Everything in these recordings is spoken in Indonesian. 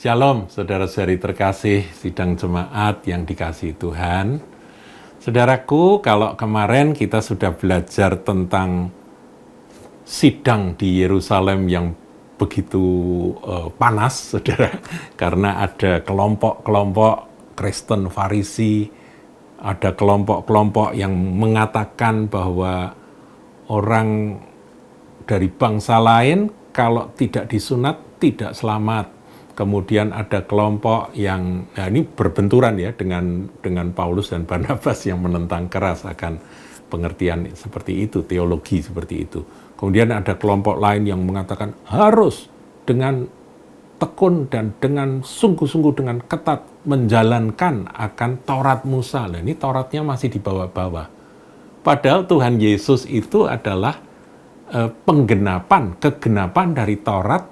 Shalom, saudara-saudari terkasih, sidang jemaat yang dikasihi Tuhan. Saudaraku, kalau kemarin kita sudah belajar tentang sidang di Yerusalem yang begitu panas, saudara, karena ada kelompok-kelompok Kristen Farisi, ada kelompok-kelompok yang mengatakan bahwa orang dari bangsa lain kalau tidak disunat tidak selamat. Kemudian ada kelompok yang, nah ini berbenturan ya dengan Paulus dan Barnabas yang menentang keras akan pengertian seperti itu, teologi seperti itu. Kemudian ada kelompok lain yang mengatakan harus dengan tekun dan dengan sungguh-sungguh dengan ketat menjalankan akan Taurat Musa. Nah, ini Tauratnya masih di bawah-bawah. Padahal Tuhan Yesus itu adalah kegenapan dari Taurat,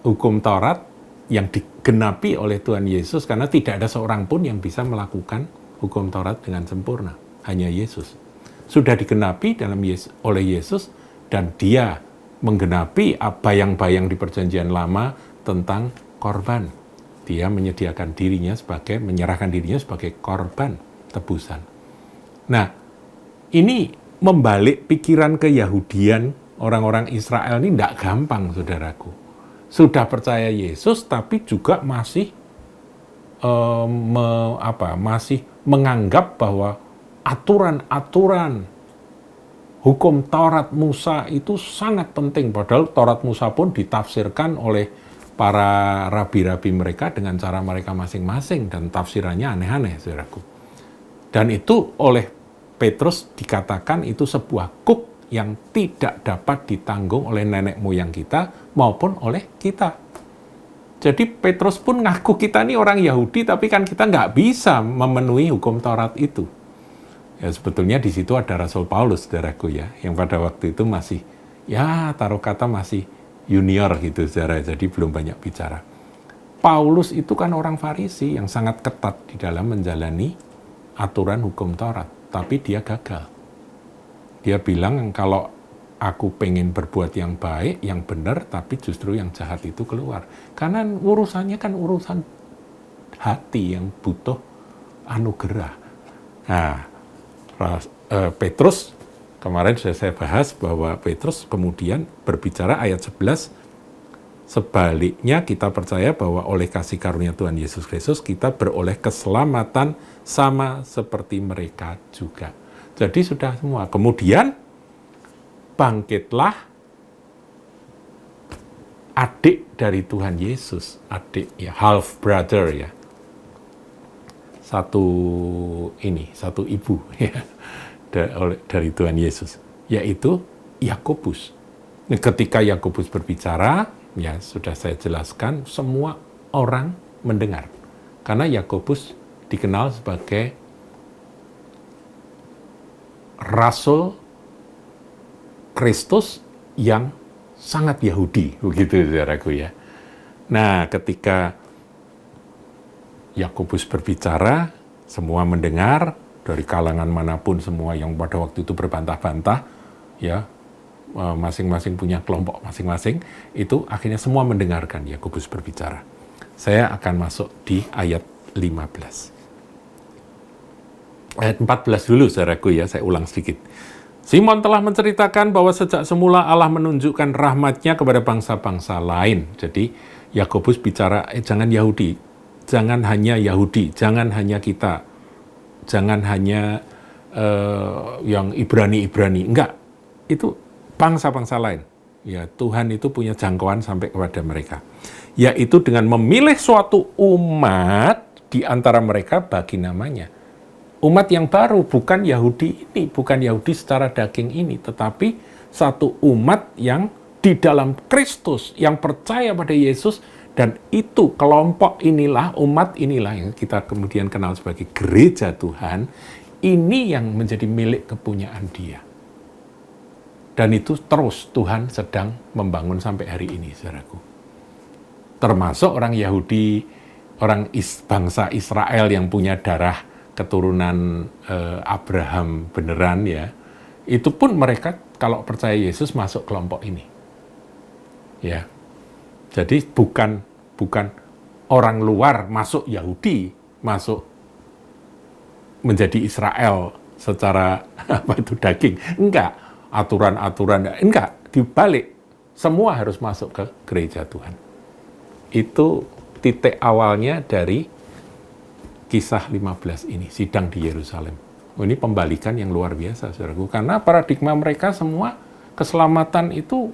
hukum Taurat, yang digenapi oleh Tuhan Yesus, karena tidak ada seorang pun yang bisa melakukan hukum Taurat dengan sempurna, hanya Yesus. Sudah digenapi oleh Yesus, dan dia menggenapi bayang-bayang di perjanjian lama tentang korban. Dia menyerahkan dirinya sebagai korban tebusan. Nah, ini membalik pikiran keyahudian orang-orang Israel ini tidak gampang, saudaraku. Sudah percaya Yesus, tapi juga masih masih menganggap bahwa aturan-aturan hukum Taurat Musa itu sangat penting. Padahal Taurat Musa pun ditafsirkan oleh para rabi-rabi mereka dengan cara mereka masing-masing, dan tafsirannya aneh-aneh, saudaraku. Dan itu oleh Petrus dikatakan itu sebuah kuk yang tidak dapat ditanggung oleh nenek moyang kita maupun oleh kita. Jadi Petrus pun ngaku kita ini orang Yahudi, tapi kan kita nggak bisa memenuhi hukum Taurat itu. Ya sebetulnya di situ ada Rasul Paulus, saudaraku ya, yang pada waktu itu masih, ya taruh kata masih junior gitu, saudara, jadi belum banyak bicara. Paulus itu kan orang Farisi yang sangat ketat di dalam menjalani aturan hukum Taurat, tapi dia gagal. Dia bilang kalau aku pengen berbuat yang baik, yang benar, tapi justru yang jahat itu keluar. Karena urusannya kan urusan hati yang butuh anugerah. Nah, Petrus, kemarin sudah saya bahas bahwa Petrus kemudian berbicara ayat 11, sebaliknya kita percaya bahwa oleh kasih karunia Tuhan Yesus Kristus, kita beroleh keselamatan sama seperti mereka juga. Jadi sudah semua. Kemudian bangkitlah adik dari Tuhan Yesus, adik ya, half brother ya, satu ibu ya, dari Tuhan Yesus, yaitu Yakobus. Ketika Yakobus berbicara, ya sudah saya jelaskan, semua orang mendengar, karena Yakobus dikenal sebagai Rasul Kristus yang sangat Yahudi, begitu saudaraku ya. Nah, ketika Yakobus berbicara, semua mendengar, dari kalangan manapun, semua yang pada waktu itu berbantah-bantah, ya, masing-masing punya kelompok masing-masing, itu akhirnya semua mendengarkan Yakobus berbicara. Saya akan masuk di ayat 15. Ayat 14 dulu, saudaraku ya, saya ulang sedikit. Simon telah menceritakan bahwa sejak semula Allah menunjukkan rahmat-Nya kepada bangsa-bangsa lain. Jadi Yakobus bicara, jangan Yahudi, jangan hanya Yahudi, jangan hanya kita, jangan hanya yang Ibrani-Ibrani, enggak. Itu bangsa-bangsa lain. Ya, Tuhan itu punya jangkauan sampai kepada mereka. Yaitu dengan memilih suatu umat di antara mereka bagi namanya. Umat yang baru, bukan Yahudi ini, bukan Yahudi secara daging ini, tetapi satu umat yang di dalam Kristus, yang percaya pada Yesus, dan itu kelompok inilah, umat inilah yang kita kemudian kenal sebagai gereja Tuhan, ini yang menjadi milik kepunyaan Dia. Dan itu terus Tuhan sedang membangun sampai hari ini, saudaraku. Termasuk orang Yahudi, bangsa Israel yang punya darah keturunan Abraham beneran ya, itu pun mereka kalau percaya Yesus masuk kelompok ini. Ya. Jadi bukan orang luar masuk Yahudi, masuk menjadi Israel secara apa itu daging. Enggak, aturan-aturan enggak, dibalik. Semua harus masuk ke gereja Tuhan. Itu titik awalnya dari kisah 15 ini, sidang di Yerusalem. Ini pembalikan yang luar biasa, saudaraku. Karena paradigma mereka semua keselamatan itu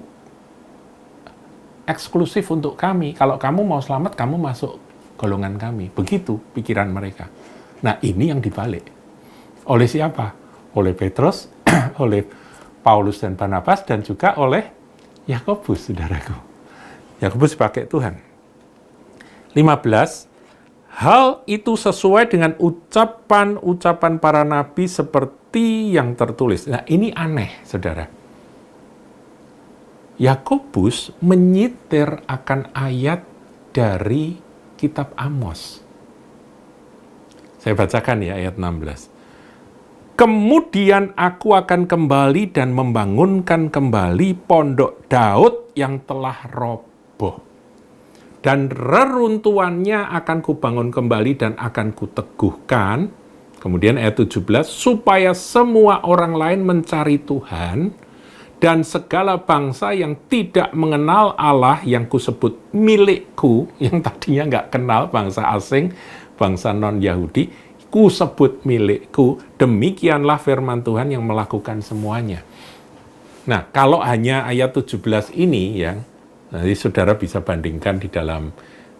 eksklusif untuk kami. Kalau kamu mau selamat, kamu masuk golongan kami. Begitu pikiran mereka. Nah, ini yang dibalik. Oleh siapa? Oleh Petrus, oleh Paulus dan Barnabas, dan juga oleh Yakobus, saudaraku. Yakobus pakai Tuhan. 15, hal itu sesuai dengan ucapan-ucapan para nabi seperti yang tertulis. Nah, ini aneh, saudara. Yakobus menyitir akan ayat dari kitab Amos. Saya bacakan ya ayat 16. Kemudian aku akan kembali dan membangunkan kembali pondok Daud yang telah roboh. Dan reruntuhannya akan kubangun kembali dan akan kuteguhkan. Kemudian ayat 17, supaya semua orang lain mencari Tuhan, dan segala bangsa yang tidak mengenal Allah yang kusebut milikku, yang tadinya nggak kenal, bangsa asing, bangsa non-Yahudi, kusebut milikku, demikianlah firman Tuhan yang melakukan semuanya. Nah, kalau hanya ayat 17 ini ya, nanti saudara bisa bandingkan di dalam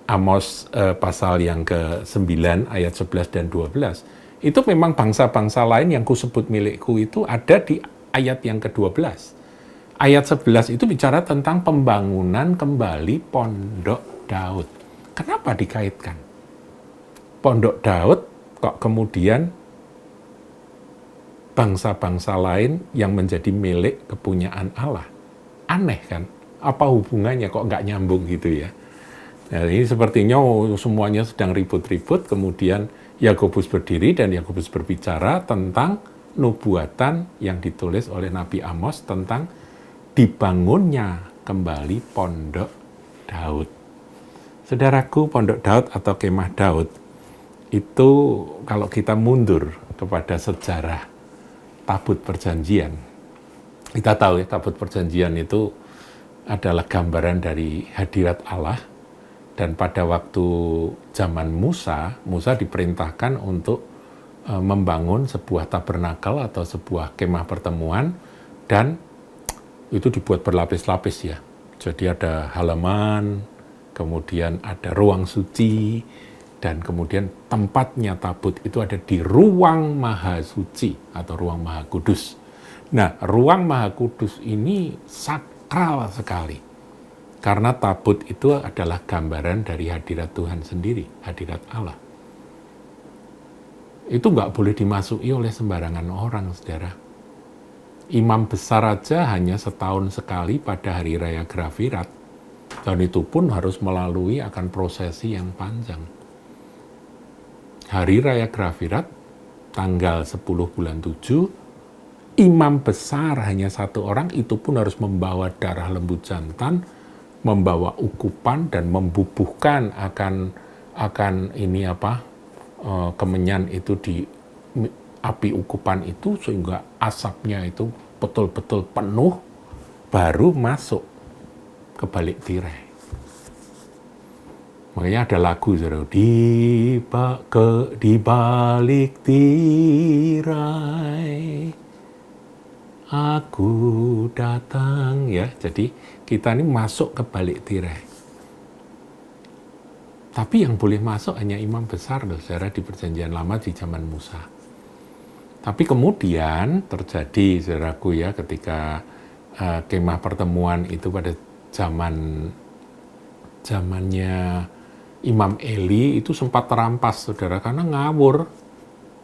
Amos pasal yang ke-9 ayat 11 dan 12. Itu memang bangsa-bangsa lain yang kusebut milikku itu ada di ayat yang ke-12. Ayat 11 itu bicara tentang pembangunan kembali pondok Daud. Kenapa dikaitkan? Pondok Daud kok kemudian bangsa-bangsa lain yang menjadi milik kepunyaan Allah. Aneh kan? Apa hubungannya kok nggak nyambung gitu ya? Nah, ini sepertinya semuanya sedang ribut-ribut, kemudian Yakobus berdiri dan Yakobus berbicara tentang nubuatan yang ditulis oleh Nabi Amos tentang dibangunnya kembali pondok Daud. Saudaraku, pondok Daud atau kemah Daud itu kalau kita mundur kepada sejarah tabut perjanjian, kita tahu ya tabut perjanjian itu adalah gambaran dari hadirat Allah. Dan pada waktu zaman Musa diperintahkan untuk membangun sebuah tabernakel atau sebuah kemah pertemuan, dan itu dibuat berlapis-lapis ya. Jadi ada halaman, kemudian ada ruang suci, dan kemudian tempatnya tabut itu ada di ruang maha suci atau ruang maha kudus. Nah, ruang maha kudus ini sakral sekali. Karena tabut itu adalah gambaran dari hadirat Tuhan sendiri, hadirat Allah. Itu nggak boleh dimasuki oleh sembarangan orang, saudara. Imam besar aja hanya setahun sekali pada hari raya Grafirat. Dan itu pun harus melalui akan prosesi yang panjang. Hari raya Grafirat, tanggal 10 bulan 7, imam besar hanya satu orang, itu pun harus membawa darah lembu jantan, membawa ukupan dan membubuhkan akan ini kemenyan itu di api ukupan itu sehingga asapnya itu betul-betul penuh, baru masuk ke balik tirai. Makanya ada lagu di balik tirai aku datang ya. Jadi kita ini masuk ke balik tirai. Tapi yang boleh masuk hanya imam besar loh, saudara, di perjanjian lama di zaman Musa. Tapi kemudian terjadi, saudaraku ya, ketika kemah pertemuan itu pada zamannya Imam Eli itu sempat terampas, saudara, karena ngawur.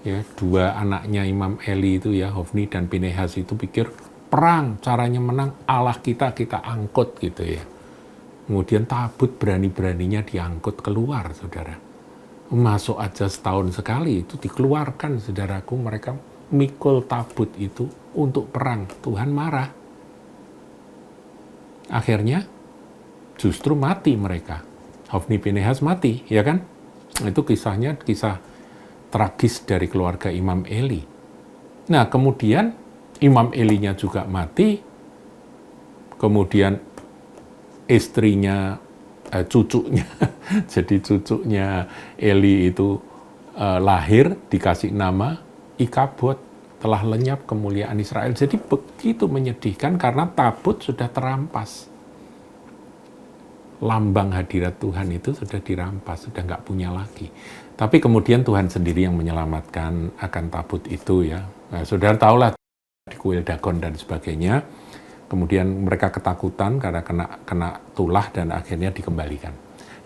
Ya, dua anaknya Imam Eli itu ya, Hofni dan Pinehas itu pikir perang, caranya menang, Allah kita angkut gitu ya. Kemudian tabut berani-beraninya diangkut keluar, saudara. Masuk aja setahun sekali, itu dikeluarkan, saudaraku. Mereka mikul tabut itu untuk perang. Tuhan marah. Akhirnya justru mati mereka. Hofni Pinehas mati, ya kan? Itu kisahnya kisah tragis dari keluarga Imam Eli. Nah, kemudian Imam Elinya juga mati, kemudian istrinya, cucunya, jadi cucunya Eli itu lahir, dikasih nama Ikabod, telah lenyap kemuliaan Israel. Jadi begitu menyedihkan karena tabut sudah terampas. Lambang hadirat Tuhan itu sudah dirampas, sudah nggak punya lagi. Tapi kemudian Tuhan sendiri yang menyelamatkan akan tabut itu ya. Nah, saudara tahulah di kuil Dagon dan sebagainya. Kemudian mereka ketakutan karena kena tulah dan akhirnya dikembalikan.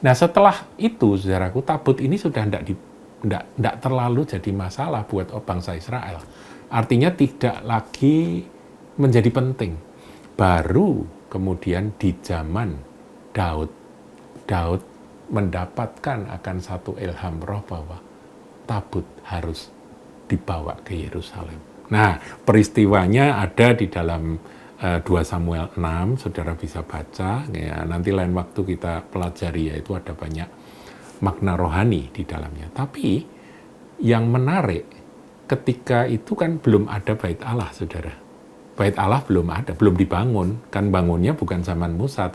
Nah setelah itu, saudaraku, tabut ini sudah tidak terlalu jadi masalah buat bangsa Israel. Artinya tidak lagi menjadi penting. Baru kemudian di zaman Daud mendapatkan akan satu ilham roh bahwa tabut harus dibawa ke Yerusalem. Nah, peristiwanya ada di dalam 2 Samuel 6, saudara bisa baca, ya, nanti lain waktu kita pelajari, yaitu ada banyak makna rohani di dalamnya. Tapi yang menarik, ketika itu kan belum ada bait Allah, saudara. Bait Allah belum ada, belum dibangun. Kan bangunnya bukan zaman Musa,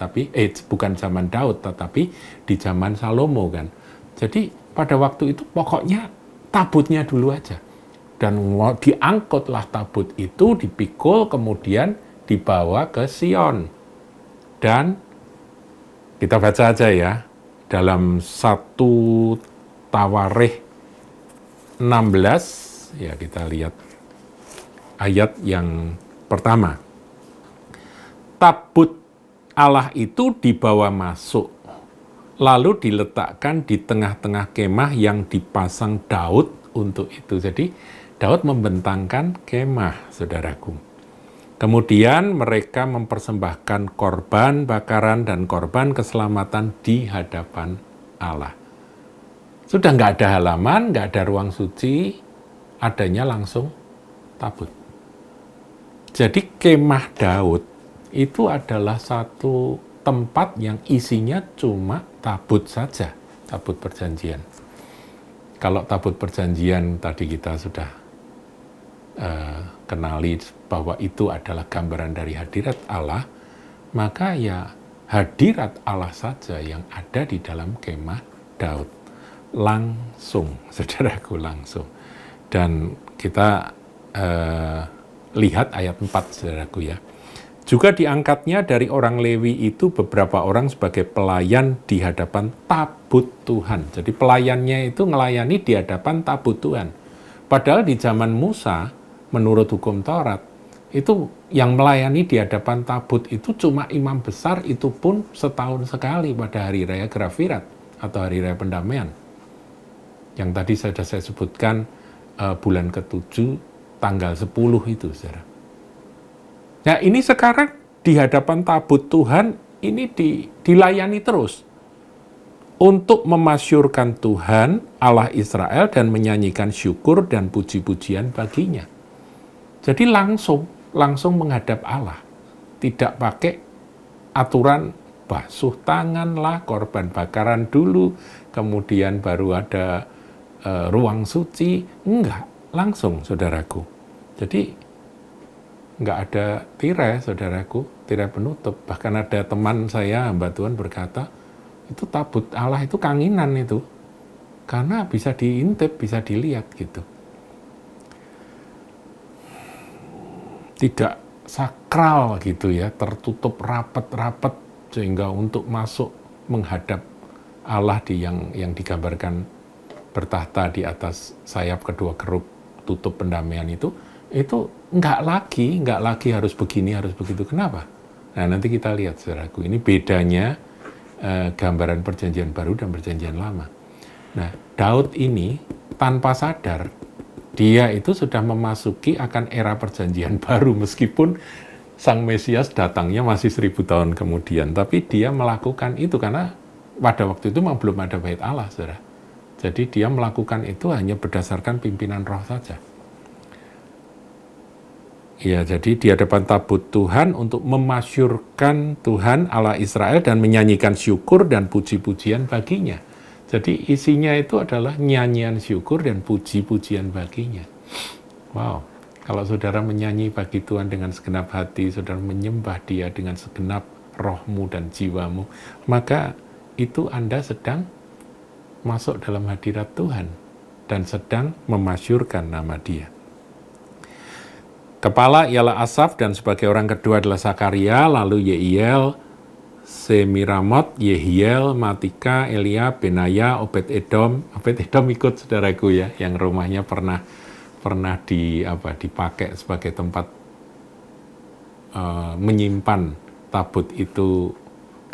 bukan zaman Daud, tetapi di zaman Salomo kan. Jadi pada waktu itu pokoknya tabutnya dulu aja. Dan diangkutlah tabut itu, dipikul, kemudian dibawa ke Sion. Dan kita baca aja ya, dalam 1 Tawarikh 16, ya kita lihat ayat yang pertama. Tabut Allah itu dibawa masuk, lalu diletakkan di tengah-tengah kemah yang dipasang Daud untuk itu. Jadi Daud membentangkan kemah, saudaraku. Kemudian mereka mempersembahkan korban bakaran dan korban keselamatan di hadapan Allah. Sudah nggak ada halaman, nggak ada ruang suci, adanya langsung tabut. Jadi kemah Daud itu adalah satu tempat yang isinya cuma tabut saja, tabut perjanjian. Kalau tabut perjanjian tadi kita sudah kenali bahwa itu adalah gambaran dari hadirat Allah, maka ya hadirat Allah saja yang ada di dalam kemah Daud. Langsung, saudaraku, langsung. Dan kita lihat ayat 4, saudaraku ya. Juga diangkatnya dari orang Lewi itu beberapa orang sebagai pelayan di hadapan tabut Tuhan. Jadi pelayannya itu melayani di hadapan tabut Tuhan. Padahal di zaman Musa, menurut hukum Taurat, itu yang melayani di hadapan tabut itu cuma imam besar, itu pun setahun sekali pada hari raya Grafirat atau hari raya pendamaian. Yang tadi sudah saya sebutkan bulan ke-7 tanggal 10 itu, saudara. Nah ini sekarang di hadapan tabut Tuhan ini dilayani terus untuk memasyurkan Tuhan Allah Israel dan menyanyikan syukur dan puji-pujian baginya. Jadi langsung menghadap Allah, tidak pakai aturan basuh tangan lah, korban bakaran dulu, kemudian baru ada ruang suci, enggak. Langsung, saudaraku. Jadi, nggak ada tirai, saudaraku, tirai penutup. Bahkan ada teman saya, hamba Tuhan, berkata, itu tabut Allah itu kanginan itu. Karena bisa diintip, bisa dilihat gitu. Tidak sakral gitu ya, tertutup rapat-rapat, sehingga untuk masuk menghadap Allah yang digambarkan bertahta di atas sayap kedua kerub tutup pendamaian itu nggak lagi harus begini, harus begitu. Kenapa? Nah, nanti kita lihat, saudaraku. Ini bedanya gambaran perjanjian baru dan perjanjian lama. Nah, Daud ini tanpa sadar, dia itu sudah memasuki akan era perjanjian baru, meskipun Sang Mesias datangnya masih 1000 tahun kemudian. Tapi dia melakukan itu karena pada waktu itu memang belum ada bait Allah, saudara. Jadi dia melakukan itu hanya berdasarkan pimpinan roh saja. Ya, jadi di hadapan tabut Tuhan untuk memasyurkan Tuhan Allah Israel dan menyanyikan syukur dan puji-pujian baginya. Jadi isinya itu adalah nyanyian syukur dan puji-pujian baginya. Wow, kalau saudara menyanyi bagi Tuhan dengan segenap hati, saudara menyembah Dia dengan segenap rohmu dan jiwamu, maka itu Anda sedang masuk dalam hadirat Tuhan dan sedang memasyurkan nama Dia. Kepala ialah Asaf dan sebagai orang kedua adalah Sakaria, lalu Yeiel, Semiramot, Yehiel, Matika, Eliab, Benaya, Obed-Edom. Obed-Edom ikut saudaraku ya, yang rumahnya pernah dipakai sebagai tempat menyimpan tabut itu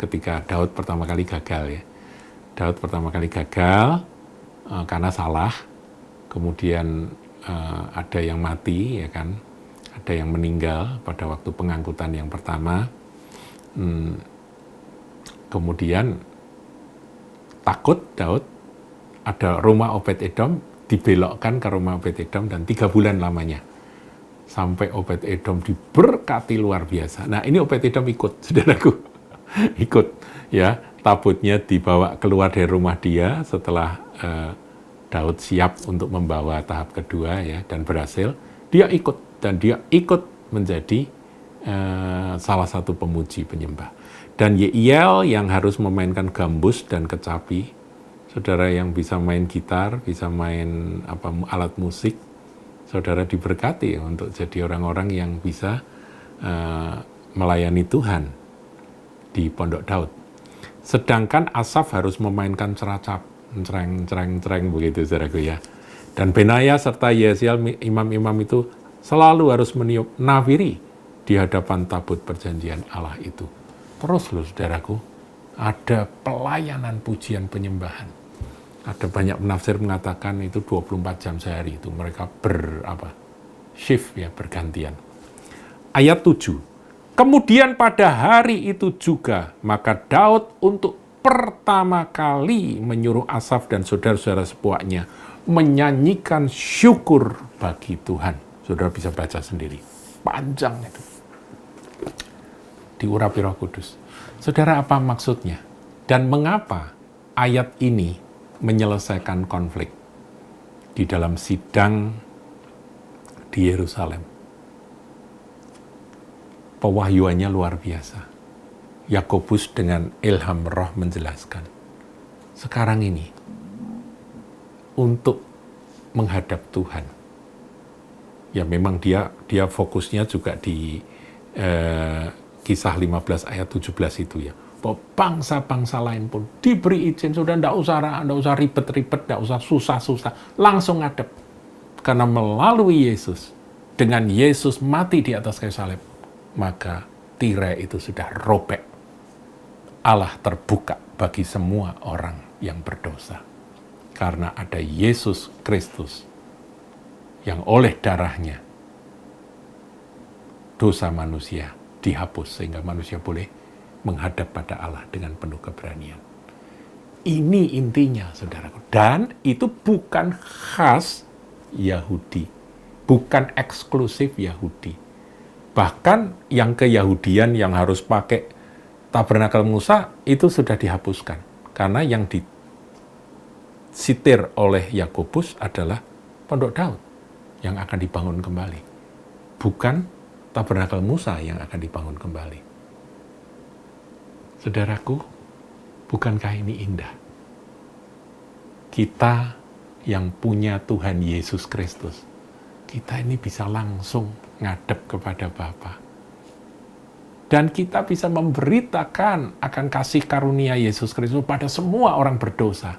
ketika Daud pertama kali gagal ya. Daud pertama kali gagal karena salah, kemudian ada yang mati ya kan. Ada yang meninggal pada waktu pengangkutan yang pertama. Kemudian takut Daud, ada rumah Obed-Edom, dibelokkan ke rumah Obed-Edom dan 3 bulan lamanya. Sampai Obed-Edom diberkati luar biasa. Nah ini Obed-Edom ikut, saudaraku. Ikut ya, tabutnya dibawa keluar dari rumah dia setelah Daud siap untuk membawa tahap kedua ya, dan berhasil. Dia ikut. Dan dia ikut menjadi salah satu pemuji penyembah. Dan Yeiel yang harus memainkan gambus dan kecapi, saudara yang bisa main gitar, bisa main alat musik, saudara diberkati untuk jadi orang-orang yang bisa melayani Tuhan di Pondok Daud. Sedangkan Asaf harus memainkan ceracap, cereng begitu saudaraku ya. Dan Benaya serta Yesiel imam-imam itu selalu harus meniup nafiri di hadapan tabut perjanjian Allah itu. Terus loh saudaraku, ada pelayanan pujian penyembahan. Ada banyak penafsir mengatakan itu 24 jam sehari itu mereka shift ya, bergantian. Ayat 7. Kemudian pada hari itu juga maka Daud untuk pertama kali menyuruh Asaf dan saudara-saudara sepuaknya menyanyikan syukur bagi Tuhan. Saudara bisa baca sendiri. Panjang itu. Diurapi Roh Kudus. Saudara, apa maksudnya? Dan mengapa ayat ini menyelesaikan konflik di dalam sidang di Yerusalem? Pewahyuannya luar biasa. Yakobus dengan ilham roh menjelaskan. Sekarang ini, untuk menghadap Tuhan, ya memang dia fokusnya juga di kisah 15 ayat 17 itu ya. Bahwa bangsa-bangsa lain pun diberi izin, sudah enggak usah ribet-ribet, enggak usah susah-susah, langsung ngadep. Karena melalui Yesus, dengan Yesus mati di atas kayu salib, maka tirai itu sudah robek. Allah terbuka bagi semua orang yang berdosa. Karena ada Yesus Kristus yang oleh darahnya dosa manusia dihapus sehingga manusia boleh menghadap pada Allah dengan penuh keberanian. Ini intinya, saudaraku. Dan itu bukan khas Yahudi, bukan eksklusif Yahudi. Bahkan yang keyahudian yang harus pakai tabernakel Musa itu sudah dihapuskan. Karena yang disitir oleh Yakobus adalah Pondok Daud yang akan dibangun kembali. Bukan tabernakel Musa yang akan dibangun kembali. Saudaraku, bukankah ini indah? Kita yang punya Tuhan Yesus Kristus, kita ini bisa langsung ngadep kepada Bapa. Dan kita bisa memberitakan akan kasih karunia Yesus Kristus pada semua orang berdosa.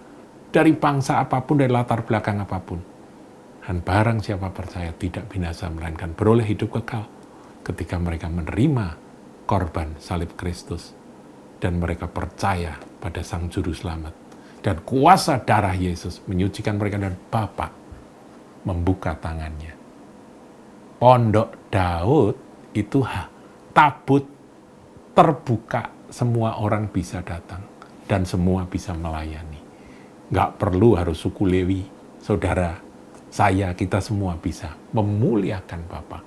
Dari bangsa apapun, dari latar belakang apapun. Dan barang siapa percaya tidak binasa, melainkan beroleh hidup kekal ketika mereka menerima korban salib Kristus dan mereka percaya pada Sang Juru Selamat. Dan kuasa darah Yesus menyucikan mereka dan Bapa membuka tangannya. Pondok Daud itu tabut terbuka, semua orang bisa datang dan semua bisa melayani. Nggak perlu harus suku Lewi, saudara. Kita semua bisa memuliakan Bapa.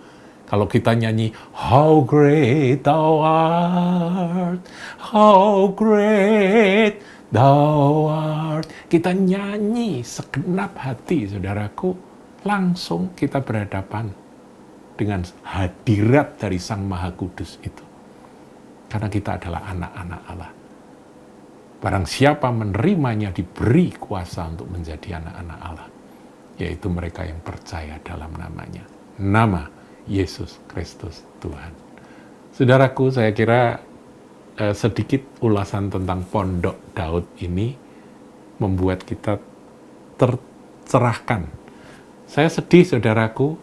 Kalau kita nyanyi, How great thou art, how great thou art. Kita nyanyi segenap hati, saudaraku, langsung kita berhadapan dengan hadirat dari Sang Maha Kudus itu. Karena kita adalah anak-anak Allah. Barang siapa menerimanya diberi kuasa untuk menjadi anak-anak Allah, yaitu mereka yang percaya dalam namanya. Nama Yesus Kristus Tuhan. Saudaraku, saya kira sedikit ulasan tentang Pondok Daud ini membuat kita tercerahkan. Saya sedih, saudaraku,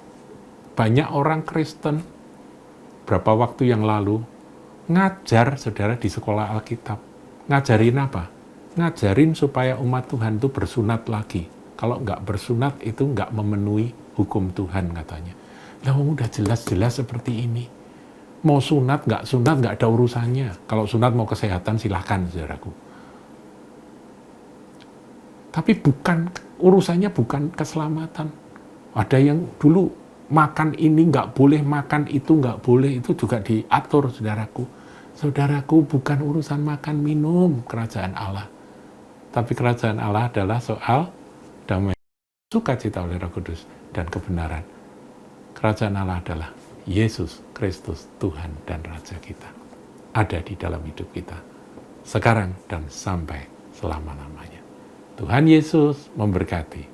banyak orang Kristen berapa waktu yang lalu ngajar, saudara, di sekolah Alkitab. Ngajarin apa? Ngajarin supaya umat Tuhan itu bersunat lagi. Kalau nggak bersunat itu nggak memenuhi hukum Tuhan, katanya. Lah, udah jelas-jelas seperti ini. Mau sunat, nggak ada urusannya. Kalau sunat mau kesehatan, silahkan, saudaraku. Tapi urusannya bukan keselamatan. Ada yang dulu makan ini nggak boleh, makan itu nggak boleh, itu juga diatur, saudaraku. Saudaraku, bukan urusan makan minum kerajaan Allah. Tapi kerajaan Allah adalah soal damai, sukacita oleh Roh Kudus, dan kebenaran. Kerajaan Allah adalah Yesus Kristus, Tuhan dan Raja kita. Ada di dalam hidup kita, sekarang dan sampai selama-lamanya. Tuhan Yesus memberkati.